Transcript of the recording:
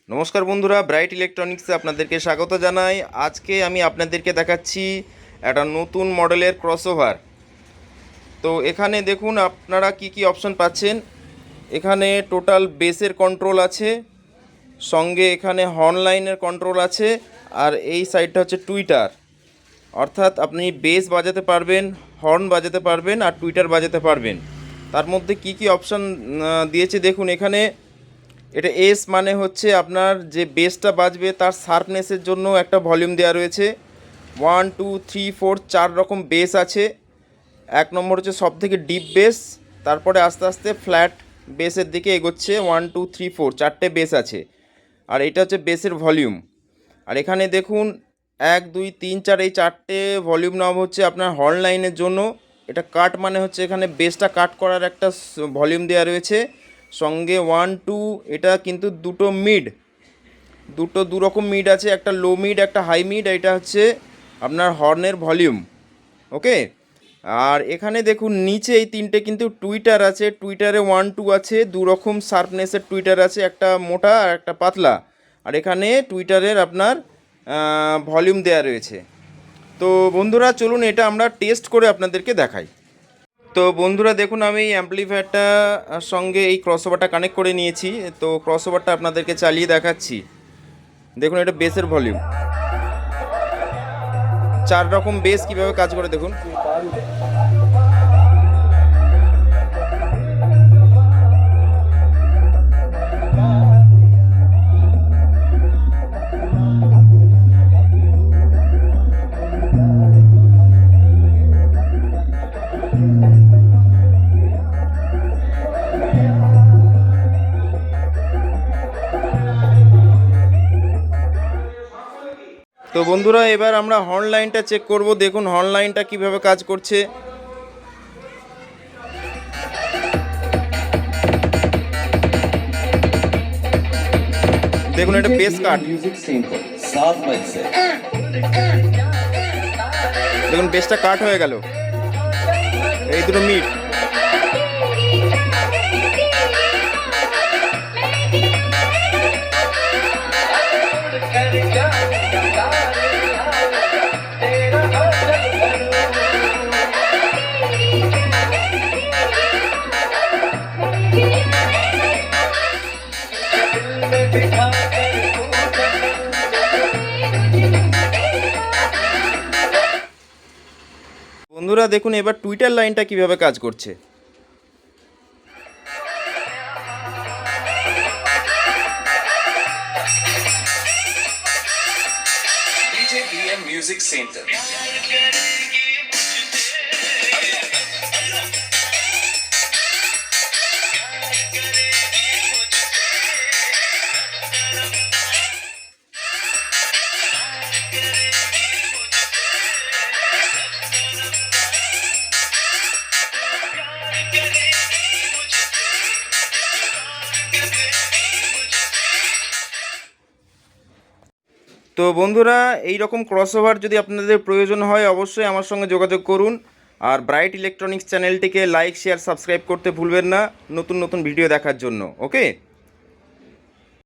নমস্কার বন্ধুরা, ব্রাইট ইলেকট্রনিক্সে আপনাদেরকে স্বাগত জানাই। আজকে আমি আপনাদেরকে দেখাচ্ছি একটা নতুন মডেলের ক্রসওভার। তো এখানে দেখুন আপনারা কি কি অপশন পাচ্ছেন। এখানে টোটাল বেসের কন্ট্রোল আছে, সঙ্গে এখানে হর্ন লাইনের কন্ট্রোল আছে, আর এই সাইডটা হচ্ছে টুইটার। অর্থাৎ আপনি বেস বাজাতে পারবেন, হর্ন বাজাতে পারবেন, আর টুইটার বাজাতে পারবেন। তার মধ্যে কি কি অপশন দিয়েছে দেখুন। এখানে এটা এস মানে হচ্ছে আপনার যে বেসটা বাজবে তার শার্পনেসের জন্য একটা ভলিউম দেওয়া রয়েছে। 1 2 3 4 4 রকম বেস আছে। এক নম্বর হচ্ছে সব থেকে ডিপ বেস, তারপরে আস্তে আস্তে ফ্ল্যাট বেসের দিকে এগোচ্ছে। 1 2 3 4 চারটে বেস আছে, আর এটা হচ্ছে বেসের ভলিউম। আর এখানে দেখুন 1 2 3 4 এই চারটে ভলিউম নাম হচ্ছে আপনার হর্ন লাইনের জন্য। এটা কাট মানে হচ্ছে এখানে বেসটা কাট করার একটা ভলিউম দেওয়া রয়েছে। সঙ্গে 1 2 এটা কিন্তু দু রকম মিড আছে, একটা লো মিড একটা হাই মিড। এটা হচ্ছে আপনার হর্নের ভলিউম। ওকে। আর এখানে দেখুন নিচে এই তিনটে কিন্তু টুইটার আছে। টুইটারে 1 2 আছে, দু রকম শার্পনেসের টুইটার আছে, একটা মোটা আর একটা পাতলা। আর এখানে টুইটারের আপনার ভলিউম দেওয়া রয়েছে। তো বন্ধুরা চলুন এটা আমরা টেস্ট করে আপনাদেরকে দেখাই। তো বন্ধুরা দেখুন, আমি এই অ্যাম্পলিফায়ারটা সঙ্গে এই ক্রসওভারটা কানেক্ট করে নিয়েছি। তো ক্রসওভারটা আপনাদেরকে চালিয়ে দেখাচ্ছি। দেখুন এটা বেসের ভলিউম, 4 রকম বেস কিভাবে কাজ করে দেখুন। তো বন্ধুরা এবার আমরা হর্ন লাইনটা চেক করব। দেখুন হর্ন লাইনটা কিভাবে কাজ করছে। দেখুন এটা বেস কাট, দেখুন বেসটা কাট হয়ে গেল। এই দুটো মিড। বন্ধুরা দেখুন এবার টুইটার লাইনটা কিভাবে কাজ করছে। DJBM Music Center. তো বন্ধুরা এই রকম ক্রসওভার যদি আপনাদের প্রয়োজন হয় অবশ্যই আমার সঙ্গে যোগাযোগ করুন। আর ব্রাইট ইলেকট্রনিক্স চ্যানেলটিকে লাইক শেয়ার সাবস্ক্রাইব করতে ভুলবেন না নতুন নতুন ভিডিও দেখার জন্য। ওকে।